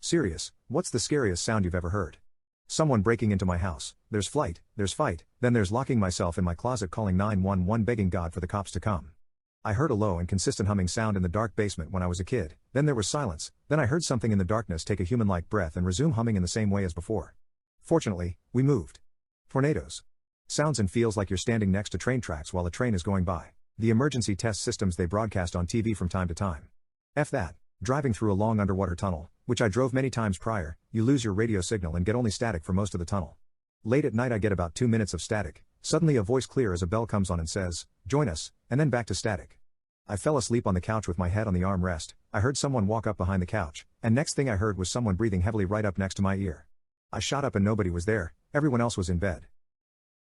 Serious, what's the scariest sound you've ever heard? Someone breaking into my house, there's flight, there's fight, then there's locking myself in my closet calling 911 begging God for the cops to come. I heard a low and consistent humming sound in the dark basement when I was a kid, then there was silence, then I heard something in the darkness take a human-like breath and resume humming in the same way as before. Fortunately, we moved. Tornadoes. Sounds and feels like you're standing next to train tracks while a train is going by. The emergency test systems they broadcast on TV from time to time. F that. Driving through a long underwater tunnel, which I drove many times prior, you lose your radio signal and get only static for most of the tunnel. Late at night I get about 2 minutes of static, suddenly a voice clear as a bell comes on and says, "Join us," and then back to static. I fell asleep on the couch with my head on the armrest, I heard someone walk up behind the couch, and next thing I heard was someone breathing heavily right up next to my ear. I shot up and nobody was there, everyone else was in bed.